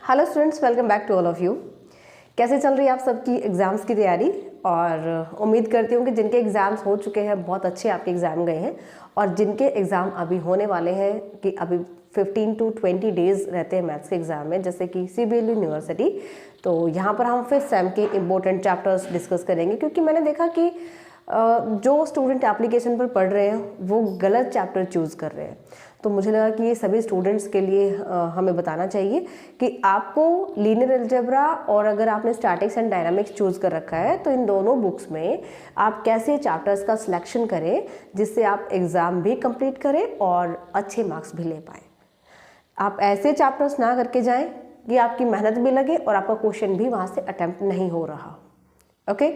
Hello students, welcome back to all of you. कैसे चल रही है आप सबकी एग्ज़ाम्स की तैयारी? और उम्मीद करती हूँ कि जिनके एग्ज़ाम्स हो चुके हैं बहुत अच्छे आपके एग्ज़ाम गए हैं, और जिनके एग्ज़ाम अभी होने वाले हैं कि अभी 15 to 20 डेज़ रहते हैं मैथ्स के एग्ज़ाम में, जैसे कि CBLU यूनिवर्सिटी। तो यहाँ पर हम फिफ्थ सेम के इम्पोर्टेंट चैप्टर्स डिस्कस करेंगे, क्योंकि मैंने देखा कि जो स्टूडेंट एप्लीकेशन पर पढ़ रहे हैं वो गलत चैप्टर चूज़ कर रहे हैं। तो मुझे लगा कि ये सभी स्टूडेंट्स के लिए हमें बताना चाहिए कि आपको लीनियर अलजेब्रा और अगर आपने स्टैटिक्स एंड डायनामिक्स चूज़ कर रखा है तो इन दोनों बुक्स में आप कैसे चैप्टर्स का सिलेक्शन करें जिससे आप एग्ज़ाम भी कंप्लीट करें और अच्छे मार्क्स भी ले पाएँ। आप ऐसे चैप्टर्स ना करके जाएं कि आपकी मेहनत भी लगे और आपका क्वेश्चन भी वहाँ से अटैम्प्ट नहीं हो रहा। ओके,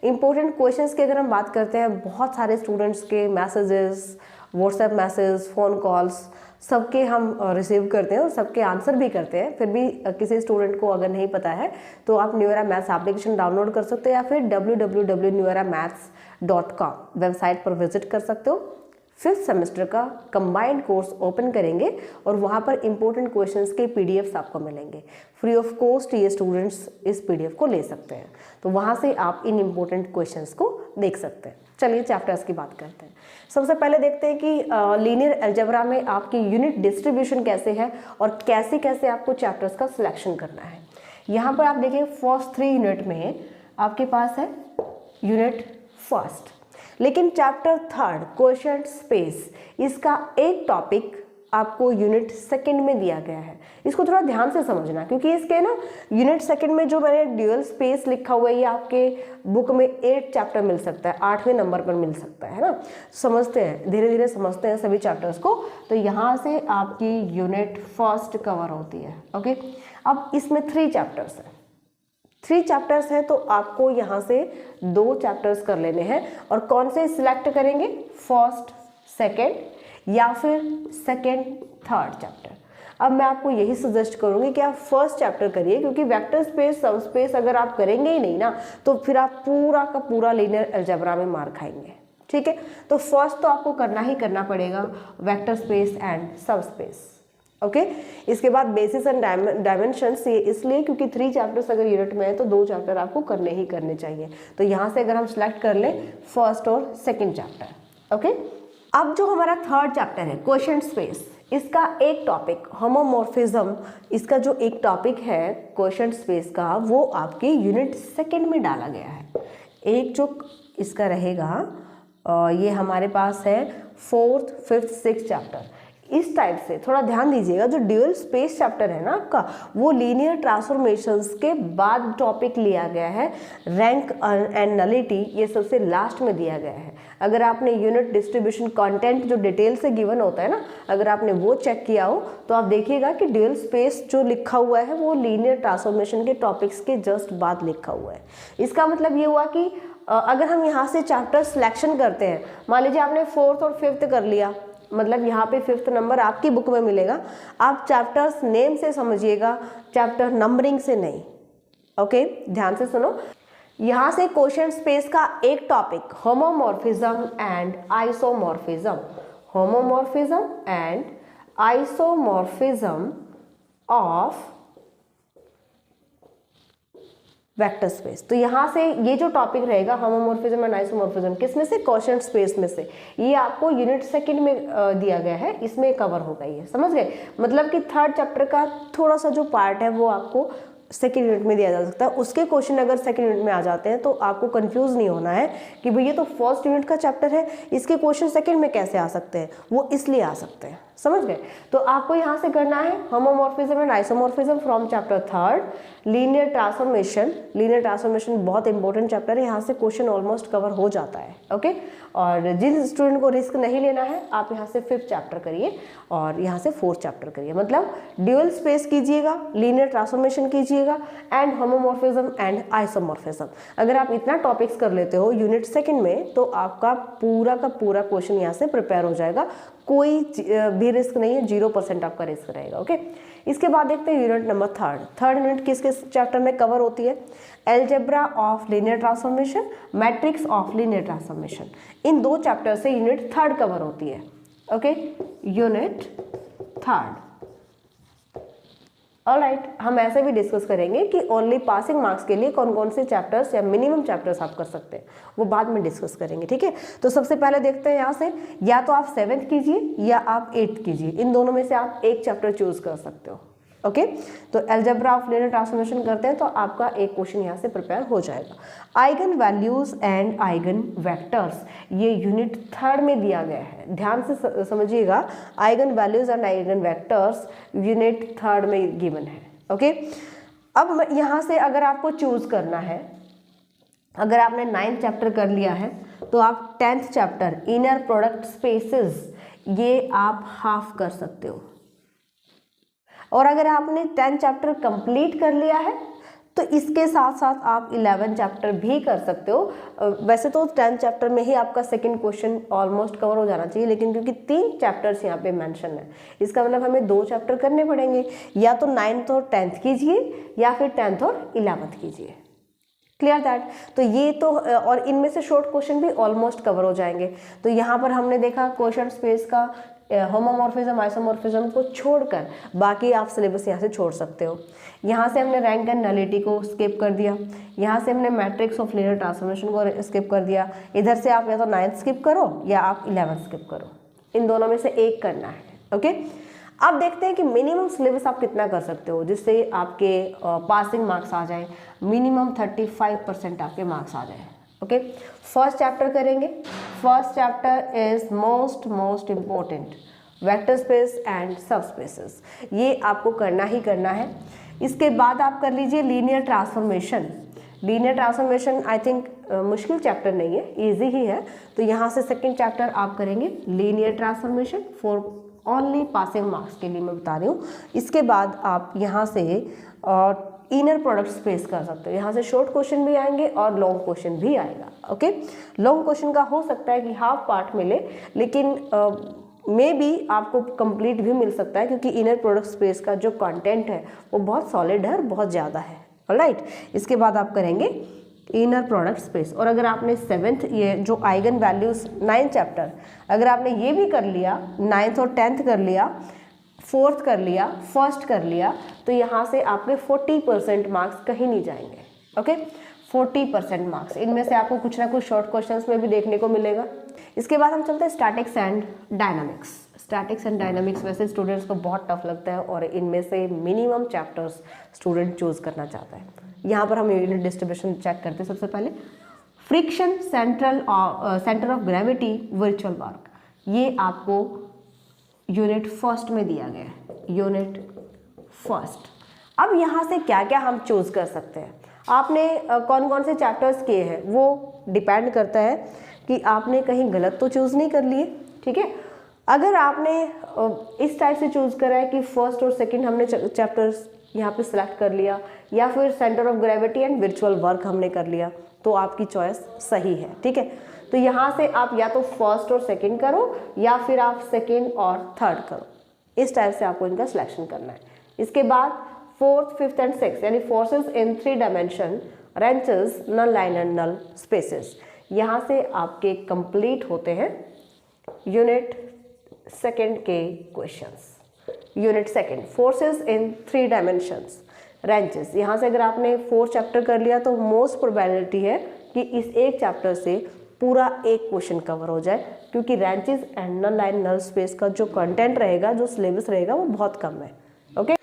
इम्पोर्टेंट क्वेश्चंस की अगर हम बात करते हैं, बहुत सारे स्टूडेंट्स के messages, WhatsApp message, phone calls सबके हम रिसीव करते हैं और सबके आंसर भी करते हैं। फिर भी किसी स्टूडेंट को अगर नहीं पता है तो आप न्यूएरा मैथ्स एप्लीकेशन डाउनलोड कर सकते हो या फिर www.neweraMaths.com वेबसाइट पर विजिट कर सकते हो। फिफ्थ सेमेस्टर का कंबाइंड कोर्स ओपन करेंगे और वहाँ पर इंपॉर्टेंट क्वेश्चंस के पीडीएफ्स आपको मिलेंगे। फ्री ऑफ कॉस्ट ये स्टूडेंट्स इस पीडीएफ को ले सकते हैं, तो वहाँ से आप इन इंपॉर्टेंट क्वेश्चंस को देख सकते हैं। चलिए चैप्टर्स की बात करते हैं। सबसे पहले देखते हैं कि लीनियर अलजेब्रा में आपकी यूनिट डिस्ट्रीब्यूशन कैसे है और कैसे कैसे आपको चैप्टर्स का सिलेक्शन करना है। यहाँ पर आप देखिए फर्स्ट 3 यूनिट में आपके पास है यूनिट फर्स्ट, लेकिन चैप्टर 3 क्वेश्चन स्पेस, इसका एक टॉपिक आपको यूनिट सेकंड में दिया गया है। इसको थोड़ा ध्यान से समझना, क्योंकि इसके ना यूनिट सेकंड में जो मैंने ड्यूअल स्पेस लिखा हुआ है ये आपके बुक में 8 चैप्टर मिल सकता है, 8वें नंबर पर मिल सकता है ना। समझते हैं, धीरे धीरे समझते हैं सभी चैप्टर्स को। तो यहाँ से आपकी यूनिट फर्स्ट कवर होती है। ओके, अब इसमें 3 चैप्टर्स हैं। 3 चैप्टर्स हैं तो आपको यहाँ से 2 चैप्टर्स कर लेने हैं। और कौन से सिलेक्ट करेंगे? फर्स्ट, सेकंड या फिर सेकंड, थर्ड चैप्टर। अब मैं आपको यही सजेस्ट करूँगी कि आप फर्स्ट चैप्टर करिए, क्योंकि वेक्टर स्पेस, सब स्पेस अगर आप करेंगे ही नहीं ना तो फिर आप पूरा का पूरा लीनियर अलजेब्रा में मार खाएंगे। ठीक है, तो फर्स्ट तो आपको करना ही करना पड़ेगा, वेक्टर स्पेस एंड सब स्पेस। ओके, इसके बाद बेसिस एंड डायमेंशंस, ये इसलिए क्योंकि 3 चैप्टर्स अगर यूनिट में है तो 2 चैप्टर आपको करने ही करने चाहिए। तो यहाँ से अगर हम सिलेक्ट कर लें फर्स्ट और सेकंड चैप्टर। ओके, अब जो हमारा थर्ड चैप्टर है क्वेश्चन स्पेस, इसका एक टॉपिक होमोमॉर्फिज्म, इसका जो एक टॉपिक है क्वेश्चन स्पेस का वो आपके यूनिट सेकंड में डाला गया है। एक जो इसका रहेगा ये हमारे पास है 4th, 5th, 6th चैप्टर। इस टाइप से थोड़ा ध्यान दीजिएगा, जो ड्यूअल स्पेस चैप्टर है ना आपका, वो लीनियर ट्रांसफॉर्मेशंस के बाद टॉपिक लिया गया है। रैंक एंड नलिटी ये सबसे लास्ट में दिया गया है। अगर आपने यूनिट डिस्ट्रीब्यूशन कंटेंट जो डिटेल से गिवन होता है ना, अगर आपने वो चेक किया हो तो आप देखिएगा कि ड्यूअल स्पेस जो लिखा हुआ है वो लीनियर ट्रांसफॉर्मेशन के टॉपिक्स के जस्ट बाद लिखा हुआ है। इसका मतलब ये हुआ कि अगर हम यहाँ से चैप्टर सिलेक्शन करते हैं, मान लीजिए आपने 4th और 5th कर लिया, मतलब यहाँ पे 5th नंबर आपकी बुक में मिलेगा। आप चैप्टर्स नेम से समझिएगा, चैप्टर नंबरिंग से नहीं। ओके, ध्यान से सुनो। यहाँ से क्वेश्चन स्पेस का एक topic homomorphism and isomorphism, homomorphism and isomorphism of vector space. तो यहाँ से ये जो टॉपिक रहेगा होमोमॉर्फिज्म एंड आइसोमॉर्फिज्म, किसमें से? क्वेश्चन स्पेस में से। ये आपको यूनिट सेकंड में दिया गया है, इसमें कवर होगा ये, समझ गए? मतलब कि थर्ड चैप्टर का थोड़ा सा जो पार्ट है वो आपको सेकेंड यूनिट में दिया जा सकता है। उसके क्वेश्चन अगर सेकेंड यूनिट में आ जाते हैं तो आपको कंफ्यूज नहीं होना है कि भाई ये तो फर्स्ट यूनिट का चैप्टर है, इसके क्वेश्चन सेकेंड में कैसे आ सकते हैं? वो इसलिए आ सकते हैं, समझ गए? तो आपको यहाँ से करना है homomorphism and isomorphism from chapter 3, linear transformation. Linear transformation बहुत इंपॉर्टेंट चैप्टर है, यहाँ से क्वेश्चन ऑलमोस्ट कवर हो जाता है। ओके, और जिन स्टूडेंट को रिस्क नहीं लेना है आप यहाँ से 5th चैप्टर करिए और यहाँ से 4th चैप्टर करिए। मतलब ड्यूअल स्पेस कीजिएगा, लीनियर ट्रांसफॉर्मेशन कीजिएगा एंड होमोमॉर्फिज्म एंड आइसोमॉर्फिज्म। अगर आप इतना टॉपिक्स कर लेते हो यूनिट सेकंड में तो आपका पूरा का पूरा क्वेश्चन यहाँ से प्रिपेयर हो जाएगा। कोई भी रिस्क नहीं है, 0% आपका रिस्क रहेगा। ओके, इसके बाद देखते हैं यूनिट नंबर 3। थर्ड यूनिट किस किस चैप्टर में कवर होती है? Algebra of linear transformation, matrix of linear transformation. In 2 chapter से यूनिट 3 कवर होती है। Okay, unit 3। ऑलराइट, हम ऐसे भी डिस्कस करेंगे कि ओनली पासिंग मार्क्स के लिए कौन कौन से चैप्टर्स या मिनिमम चैप्टर्स आप कर सकते हैं, वो बाद में डिस्कस करेंगे, ठीक है। तो सबसे पहले देखते हैं यहाँ से, या तो आप 7th कीजिए या आप 8th कीजिए, इन दोनों में से आप एक चैप्टर चूज कर सकते हो। ओके, तो अलजेब्रा ऑफ लीनियर ट्रांसफॉर्मेशन करते हैं तो आपका एक क्वेश्चन यहाँ से प्रिपेयर हो जाएगा। Eigen values and eigen vectors, ये यूनिट 3rd में दिया गया है, ध्यान से समझिएगा। Eigen values and eigen vectors unit 3rd में गिवन है। ओके, अब यहाँ से अगर आपको चूज करना है, अगर आपने 9th चैप्टर कर लिया है तो आप 10th chapter inner product spaces, ये आप हाफ कर सकते हो। और अगर आपने 10th चैप्टर कंप्लीट कर लिया है तो इसके साथ साथ आप 11th चैप्टर भी कर सकते हो। वैसे तो 10th चैप्टर में ही आपका सेकंड क्वेश्चन ऑलमोस्ट कवर हो जाना चाहिए, लेकिन क्योंकि 3 चैप्टर्स यहाँ पे मेंशन है, इसका मतलब हमें 2 चैप्टर करने पड़ेंगे, या तो 9th और 10th कीजिए या फिर 10th और 11th कीजिए। Clear that. तो ये तो, और इनमें से शॉर्ट क्वेश्चन भी ऑलमोस्ट कवर हो जाएंगे। तो यहाँ पर हमने देखा क्वेश्चन स्पेस का होमोमॉर्फिज्म आइसोमॉर्फिज्म को छोड़कर बाकी आप सिलेबस यहाँ से छोड़ सकते हो। यहाँ से हमने रैंक एंड नलिटी को स्किप कर दिया, यहाँ से हमने मैट्रिक्स ऑफ लीनियर ट्रांसफॉर्मेशन को स्किप कर दिया। इधर से आप या तो 9th स्किप करो या आप 11th स्किप करो, इन दोनों में से एक करना है। ओके, अब देखते हैं कि मिनिमम सिलेबस आप कितना कर सकते हो जिससे आपके पासिंग मार्क्स आ जाए, मिनिमम 35% आपके मार्क्स आ जाए। ओके, फर्स्ट चैप्टर करेंगे। First chapter is most important, vector space and सब स्पेसेस, ये आपको करना ही करना है। इसके बाद आप कर लीजिए linear transformation. Linear transformation I think मुश्किल चैप्टर नहीं है, इजी ही है। तो यहाँ से सेकंड चैप्टर आप करेंगे linear transformation for only passing marks के लिए मैं बता रही हूँ। इसके बाद आप यहाँ से इनर प्रोडक्ट स्पेस कर सकते हो। यहाँ से शॉर्ट क्वेश्चन भी आएंगे और लॉन्ग क्वेश्चन भी आएगा। ओके, लॉन्ग क्वेश्चन का हो सकता है कि हाफ पार्ट मिले, लेकिन मे बी आपको कंप्लीट भी मिल सकता है, क्योंकि इनर प्रोडक्ट स्पेस का जो कंटेंट है वो बहुत सॉलिड है और बहुत ज़्यादा है। ऑलराइट, इसके बाद आप करेंगे इनर प्रोडक्ट स्पेस। और अगर आपने 7th ये जो आइगन वैल्यूज 9th चैप्टर, अगर आपने ये भी कर लिया, 9th और 10th कर लिया, 4th कर लिया, फर्स्ट कर लिया, तो यहाँ से आपके 40% मार्क्स कहीं नहीं जाएंगे। ओके, 40% मार्क्स, इनमें से आपको कुछ ना कुछ शॉर्ट क्वेश्चंस में भी देखने को मिलेगा। इसके बाद हम चलते हैं statics and dynamics. Statics and dynamics वैसे स्टूडेंट्स को बहुत टफ लगता है और इनमें से मिनिमम चैप्टर्स स्टूडेंट चूज करना चाहता है। यहाँ पर हम यूनिट डिस्ट्रीब्यूशन चेक करते हैं। सबसे पहले friction, centre of gravity, virtual work, ये आपको यूनिट फर्स्ट में दिया गया है, यूनिट फर्स्ट। अब यहाँ से क्या क्या हम चूज कर सकते हैं, आपने कौन कौन से चैप्टर्स किए हैं वो डिपेंड करता है कि आपने कहीं गलत तो चूज नहीं कर लिए। ठीक है, अगर आपने इस टाइप से चूज करा है कि फर्स्ट और सेकंड हमने चैप्टर्स यहाँ पे सिलेक्ट कर लिया, या फिर centre of gravity and virtual work हमने कर लिया, तो आपकी चॉइस सही है। ठीक है, तो यहाँ से आप या तो फर्स्ट और सेकंड करो या फिर आप सेकंड और थर्ड करो, इस टाइप से आपको इनका सिलेक्शन करना है। इसके बाद 4th, 5th एंड 6th यानी forces in 3 dimension, wrenches, null line and null spaces, यहाँ से आपके कंप्लीट होते हैं यूनिट सेकंड के questions. Unit second, forces in 3 dimensions, wrenches, यहाँ से अगर आपने 4 चैप्टर कर लिया तो मोस्ट प्रोबेबिलिटी है कि इस एक चैप्टर से पूरा एक क्वेश्चन कवर हो जाए, क्योंकि wrenches and null line null space का जो कंटेंट रहेगा, जो सिलेबस रहेगा, वो बहुत कम है। ओके,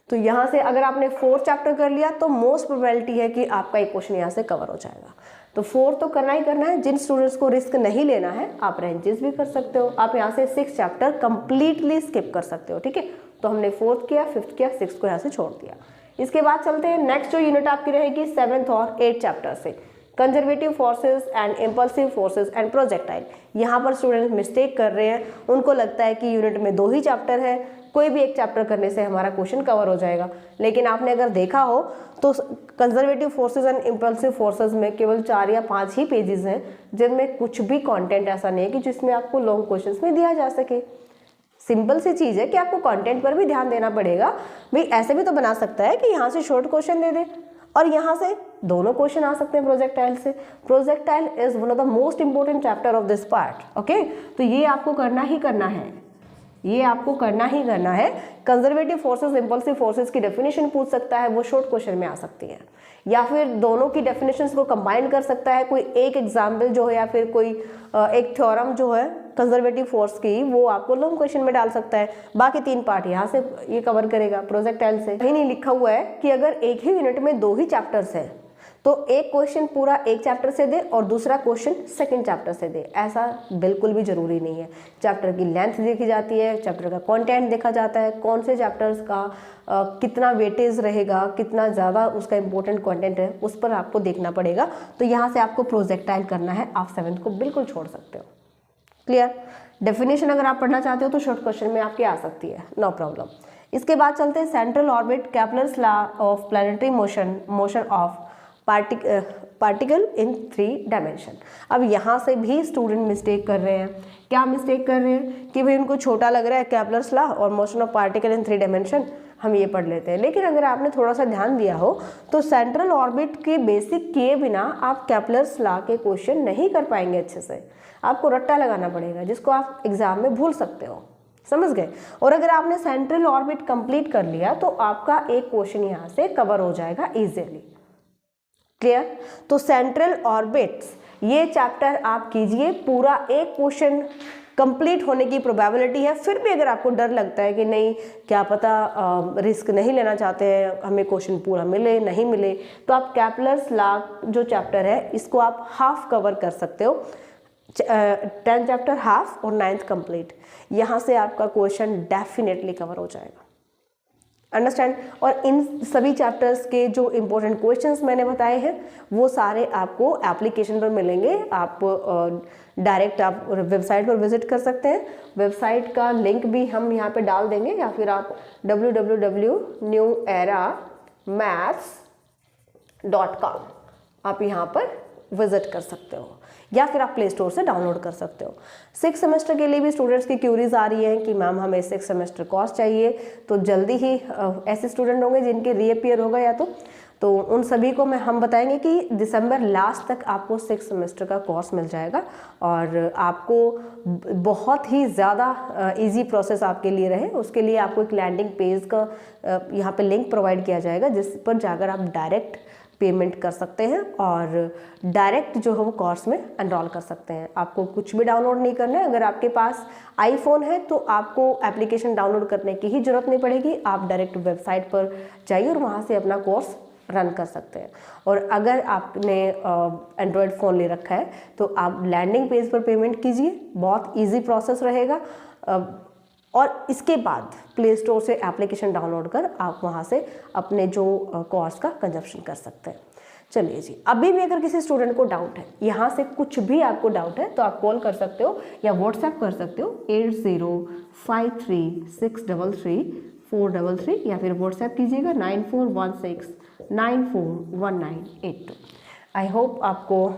तो यहाँ से अगर आपने 4 चैप्टर कर लिया तो मोस्ट प्रोबेबिलिटी है कि आपका एक क्वेश्चन यहाँ से कवर हो जाएगा। तो 4 तो करना ही करना है। जिन स्टूडेंट्स को रिस्क नहीं लेना है आप रेंचेस भी कर सकते हो, आप यहाँ से 6 चैप्टर कंप्लीटली स्किप कर सकते हो। ठीक है, तो हमने 4th किया, 5th किया, 6th को यहाँ से छोड़ दिया। इसके बाद चलते हैं नेक्स्ट जो यूनिट आपकी रहेगी 7th और 8th चैप्टर से, conservative forces and impulsive forces and projectile. यहाँ पर स्टूडेंट मिस्टेक कर रहे हैं, उनको लगता है कि यूनिट में 2 ही चैप्टर है, कोई भी एक चैप्टर करने से हमारा क्वेश्चन कवर हो जाएगा। लेकिन आपने अगर देखा हो तो conservative forces and impulsive forces में केवल 4 या 5 ही पेजेस हैं, जिनमें कुछ भी कंटेंट ऐसा नहीं है कि जिसमें आपको लॉन्ग क्वेश्चंस में दिया जा सके। सिंपल सी चीज़ है कि आपको कंटेंट पर भी ध्यान देना पड़ेगा। भाई ऐसे भी तो बना सकता है कि यहाँ से शॉर्ट क्वेश्चन दे दे और यहाँ से दोनों क्वेश्चन आ सकते हैं प्रोजेक्टाइल से। Projectile is one of the most important chapter of this part. Okay, तो ये आपको करना ही करना है। ये आपको करना ही करना है। कंजर्वेटिव फोर्सेस, इम्पल्सिव फोर्सेस की डेफिनेशन पूछ सकता है, वो शॉर्ट क्वेश्चन में आ सकती है, या फिर दोनों की डेफिनेशंस को कंबाइन कर सकता है। कोई एक एग्जाम्पल जो है या फिर कोई एक थ्योरम जो है कंजर्वेटिव फोर्स की, वो आपको लॉन्ग क्वेश्चन में डाल सकता है। बाकी 3 पार्ट यहाँ से ये कवर करेगा प्रोजेक्टाइल से। कहीं नहीं लिखा हुआ है कि अगर एक ही यूनिट में 2 ही चैप्टर्स है तो एक क्वेश्चन पूरा एक चैप्टर से दे और दूसरा क्वेश्चन सेकंड चैप्टर से दे, ऐसा बिल्कुल भी जरूरी नहीं है। चैप्टर की लेंथ देखी जाती है, चैप्टर का कंटेंट देखा जाता है, कौन से चैप्टर्स का कितना वेटेज रहेगा, कितना ज़्यादा उसका इंपॉर्टेंट कंटेंट है, उस पर आपको देखना पड़ेगा। तो यहाँ से आपको प्रोजेक्टाइल करना है, आप 7th को बिल्कुल छोड़ सकते हो। क्लियर? डेफिनेशन अगर आप पढ़ना चाहते हो तो शॉर्ट क्वेश्चन में आपकी आ सकती है, नो प्रॉब्लम। इसके बाद चलते हैं central orbit, Kepler's law of planetary motion, motion of particle in 3 dimension. अब यहाँ से भी स्टूडेंट मिस्टेक कर रहे हैं। क्या मिस्टेक कर रहे हैं कि भाई उनको छोटा लग रहा है केपलर्स लॉ और motion of particle in 3 dimension, हम ये पढ़ लेते हैं। लेकिन अगर आपने थोड़ा सा ध्यान दिया हो तो सेंट्रल ऑर्बिट के बेसिक किए बिना आप केपलर्स लॉ के क्वेश्चन नहीं कर पाएंगे अच्छे से, आपको रट्टा लगाना पड़ेगा, जिसको आप एग्जाम में भूल सकते हो। समझ गए? और अगर आपने सेंट्रल ऑर्बिट कंप्लीट कर लिया तो आपका एक क्वेश्चन यहाँ से कवर हो जाएगा इजीली। क्लियर? तो सेंट्रल ऑर्बिट्स ये चैप्टर आप कीजिए, पूरा एक क्वेश्चन कंप्लीट होने की प्रोबेबिलिटी है। फिर भी अगर आपको डर लगता है कि नहीं, क्या पता रिस्क नहीं लेना चाहते हैं, हमें क्वेश्चन पूरा मिले नहीं मिले, तो आप केपलर्स लॉ जो चैप्टर है इसको आप हाफ कवर कर सकते हो। 10 चैप्टर हाफ और 9th कंप्लीट, यहाँ से आपका क्वेश्चन डेफिनेटली कवर हो जाएगा। अंडरस्टैंड? और इन सभी चैप्टर्स के जो इम्पोर्टेंट क्वेश्चंस मैंने बताए हैं वो सारे आपको एप्लीकेशन पर मिलेंगे। आप डायरेक्ट आप वेबसाइट पर विजिट कर सकते हैं, वेबसाइट का लिंक भी हम यहाँ पे डाल देंगे, या फिर आप www.neweraMaths.com आप यहाँ पर विजिट कर सकते हो, या फिर आप प्ले स्टोर से डाउनलोड कर सकते हो। 6th सेमेस्टर के लिए भी स्टूडेंट्स की क्यूरीज आ रही हैं कि मैम हमें 6th सेमेस्टर कोर्स चाहिए, तो जल्दी ही ऐसे स्टूडेंट होंगे जिनके रीअपियर होगा या तो उन सभी को हम बताएंगे कि दिसंबर लास्ट तक आपको 6th सेमेस्टर का कोर्स मिल जाएगा, और आपको बहुत ही ज़्यादा इजी प्रोसेस आपके लिए रहे उसके लिए आपको एक लैंडिंग पेज का यहाँ पे लिंक प्रोवाइड किया जाएगा, जिस पर जाकर आप डायरेक्ट पेमेंट कर सकते हैं और डायरेक्ट जो है वो कोर्स में एनरोल कर सकते हैं। आपको कुछ भी डाउनलोड नहीं करना है। अगर आपके पास आईफोन है तो आपको एप्लीकेशन डाउनलोड करने की ही जरूरत नहीं पड़ेगी, आप डायरेक्ट वेबसाइट पर जाइए और वहाँ से अपना कोर्स रन कर सकते हैं। और अगर आपने एंड्रॉयड फ़ोन ले रखा है तो आप लैंडिंग पेज पर पेमेंट कीजिए, बहुत ईजी प्रोसेस रहेगा। और इसके बाद प्ले स्टोर से एप्लीकेशन डाउनलोड कर आप वहाँ से अपने जो कोर्स का कंजप्शन कर सकते हैं। चलिए जी, अभी भी अगर किसी स्टूडेंट को डाउट है, यहाँ से कुछ भी आपको डाउट है, तो आप कॉल कर सकते हो या व्हाट्सएप कर सकते हो 8053633433, या फिर व्हाट्सएप कीजिएगा 9416941982। आई होप आपको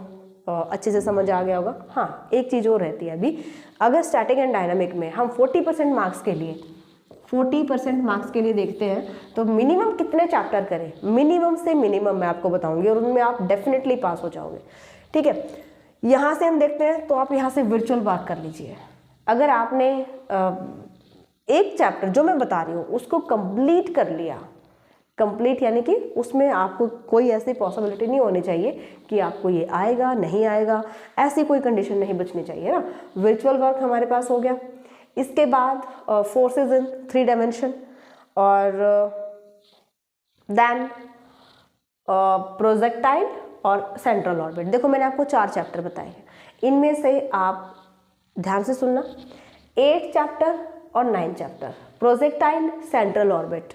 अच्छे से समझ आ गया होगा। हाँ, एक चीज़ और रहती है अभी, अगर स्टैटिक एंड डायनामिक में हम 40% मार्क्स के लिए देखते हैं तो मिनिमम कितने चैप्टर करें, मिनिमम से मिनिमम मैं आपको बताऊंगी और उनमें आप डेफिनेटली पास हो जाओगे। ठीक है, यहाँ से हम देखते हैं तो आप यहाँ से वर्चुअल बात कर लीजिए। अगर आपने एक चैप्टर जो मैं बता रही हूँ उसको कंप्लीट कर लिया, कंप्लीट यानी कि उसमें आपको कोई ऐसी पॉसिबिलिटी नहीं होनी चाहिए कि आपको ये आएगा नहीं आएगा, ऐसी कोई कंडीशन नहीं बचनी चाहिए ना। वर्चुअल वर्क हमारे पास हो गया। इसके बाद फोर्सेस इन 3 डायमेंशन और देन प्रोजेक्टाइल और सेंट्रल ऑर्बिट। देखो मैंने आपको 4 चैप्टर बताए हैं, इनमें से आप ध्यान से सुनना, 8 चैप्टर और 9 चैप्टर, प्रोजेक्टाइल, सेंट्रल ऑर्बिट,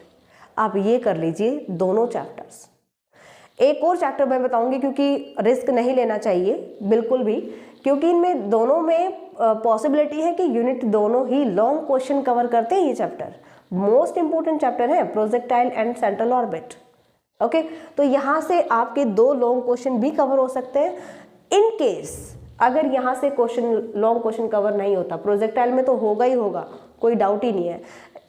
आप ये कर लीजिए दोनों चैप्टर्स। एक और चैप्टर मैं बताऊंगी क्योंकि रिस्क नहीं लेना चाहिए बिल्कुल भी, क्योंकि इनमें दोनों में पॉसिबिलिटी है कि यूनिट दोनों ही लॉन्ग क्वेश्चन कवर करते हैं। ये चैप्टर मोस्ट इंपोर्टेंट चैप्टर है, projectile and central orbit. Okay, तो यहाँ से आपके 2 लॉन्ग क्वेश्चन भी कवर हो सकते हैं। इन केस अगर यहाँ से लॉन्ग क्वेश्चन कवर नहीं होता, प्रोजेक्टाइल में तो होगा ही होगा, कोई डाउट ही नहीं है।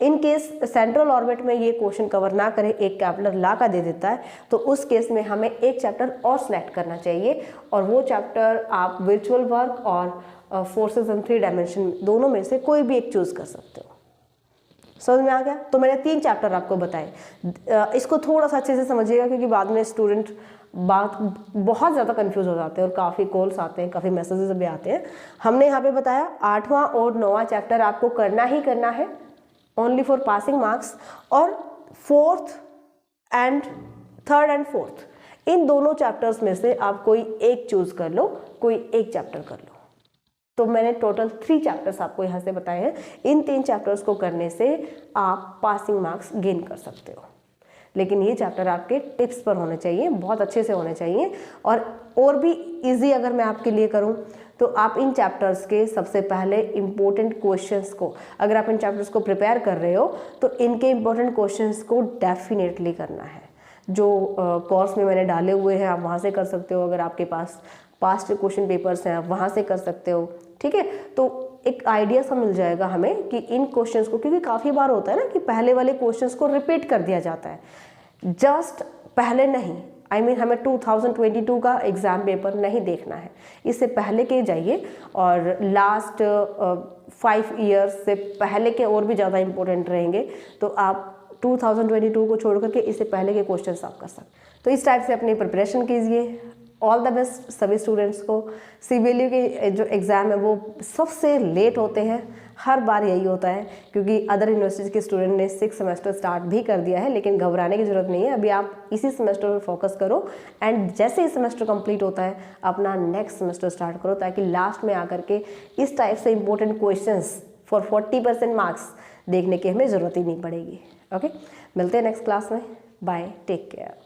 इन केस सेंट्रल ऑर्बिट में ये क्वेश्चन कवर ना करे, एक केपलर लॉ का दे देता है, तो उस केस में हमें एक चैप्टर और सिलेक्ट करना चाहिए, और वो चैप्टर आप वर्चुअल वर्क और फोर्सेस इन 3 डायमेंशन दोनों में से कोई भी एक चूज कर सकते हो। समझ में आ गया? तो मैंने 3 चैप्टर आपको बताए। इसको थोड़ा सा अच्छे से समझिएगा क्योंकि बाद में स्टूडेंट बात बहुत ज़्यादा कंफ्यूज हो जाते हैं और काफ़ी कॉल्स आते हैं, काफ़ी मैसेजेस भी आते हैं। हमने यहाँ पे बताया 8वां और 9वां चैप्टर आपको करना ही करना है ओनली फॉर पासिंग मार्क्स, और 4th and 3rd and 4th इन दोनों चैप्टर्स में से आप कोई एक चूज कर लो, कोई एक चैप्टर कर लो। तो मैंने टोटल 3 चैप्टर्स आपको यहाँ से बताए हैं। इन 3 चैप्टर्स को करने से आप पासिंग मार्क्स गेन कर सकते हो, लेकिन ये चैप्टर आपके टिप्स पर होने चाहिए, बहुत अच्छे से होने चाहिए। और भी इजी अगर मैं आपके लिए करूँ तो आप इन चैप्टर्स के सबसे पहले इम्पोर्टेंट क्वेश्चंस को, अगर आप इन चैप्टर्स को प्रिपेयर कर रहे हो तो इनके इम्पोर्टेंट क्वेश्चंस को डेफिनेटली करना है। जो कोर्स में मैंने डाले हुए हैं आप वहाँ से कर सकते हो, अगर आपके पास पास्ट क्वेश्चन पेपर्स हैं आप वहाँ से कर सकते हो, ठीक है। तो एक आइडिया सा मिल जाएगा हमें कि इन क्वेश्चंस को, क्योंकि काफ़ी बार होता है ना कि पहले वाले क्वेश्चंस को रिपीट कर दिया जाता है, जस्ट पहले नहीं, हमें 2022 का एग्ज़ाम पेपर नहीं देखना है, इससे पहले के जाइए और लास्ट 5 ईयर्स से पहले के और भी ज़्यादा इंपॉर्टेंट रहेंगे। तो आप 2022 को छोड़ करके इससे पहले के क्वेश्चंस आप कर सकते। तो इस टाइप से अपनी प्रिपरेशन कीजिए। ऑल द बेस्ट सभी स्टूडेंट्स को। CBLU के जो एग्ज़ाम है वो सबसे लेट होते हैं, हर बार यही होता है, क्योंकि अदर यूनिवर्सिटीज़ के स्टूडेंट ने 6 सेमेस्टर स्टार्ट भी कर दिया है, लेकिन घबराने की ज़रूरत नहीं है। अभी आप इसी सेमेस्टर पर फोकस करो एंड जैसे ही सेमेस्टर कंप्लीट होता है अपना नेक्स्ट सेमेस्टर स्टार्ट करो, ताकि लास्ट में आकर के इस टाइप से इंपॉर्टेंट क्वेश्चंस फॉर 40% मार्क्स देखने की हमें ज़रूरत ही नहीं पड़ेगी। ओके, मिलते हैं नेक्स्ट क्लास में। Bye, take care.